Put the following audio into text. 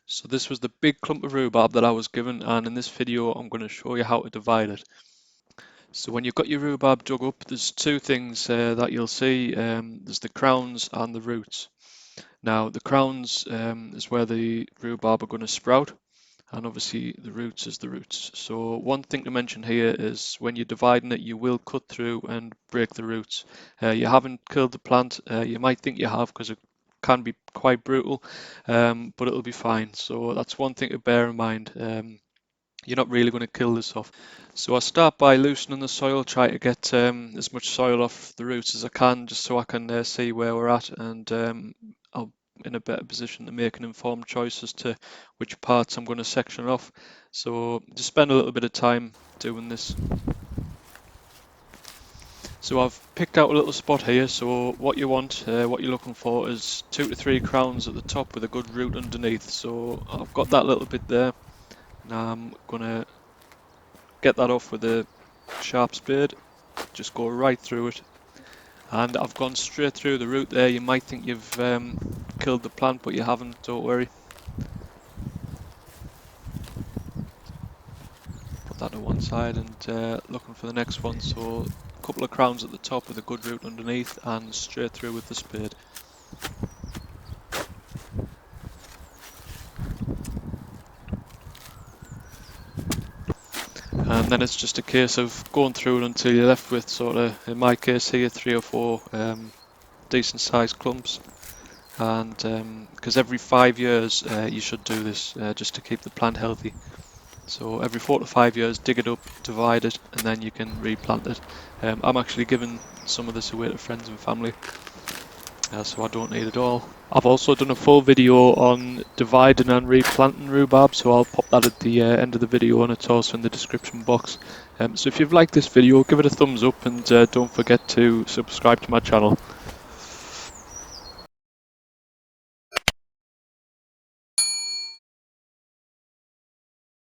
So this was the big clump of rhubarb that I was given, and in this video I'm going to show you how to divide it. So when you've got your rhubarb dug up, there's two things that you'll see. There's the crowns and the roots. Now the crowns is where the rhubarb are going to sprout, and obviously the roots is the roots. So one thing to mention here is when you're dividing it, you will cut through and break the roots. You haven't killed the plant. You might think you have because it can be quite brutal, but it'll be fine. So that's one thing to bear in mind. You're not really going to kill this off. So I start by loosening the soil, try to get as much soil off the roots as I can, just so I can see where we're at, and I'll in a better position to make an informed choice as to which parts I'm going to section off. So just spend a little bit of time doing this. So I've picked out a little spot here. So what you want, what you're looking for is 2 to 3 crowns at the top with a good root underneath. So I've got that little bit there. Now I'm going to get that off with a sharp spade, just go right through it, and I've gone straight through the root there. You might think you've killed the plant, but you haven't, don't worry. Put that to one side and looking for the next one. So a couple of crowns at the top with a good root underneath, and straight through with the spade. And then it's just a case of going through it until you're left with sort of, in my case here, 3 or 4 decent sized clumps. And because every 5 years you should do this just to keep the plant healthy. So every 4 to 5 years, dig it up, divide it, and then you can replant it. I'm actually giving some of this away to friends and family, so I don't need it all. I've also done a full video on dividing and replanting rhubarb, so I'll pop that at the end of the video, and it's also in the description box. So if you've liked this video, give it a thumbs up, and don't forget to subscribe to my channel.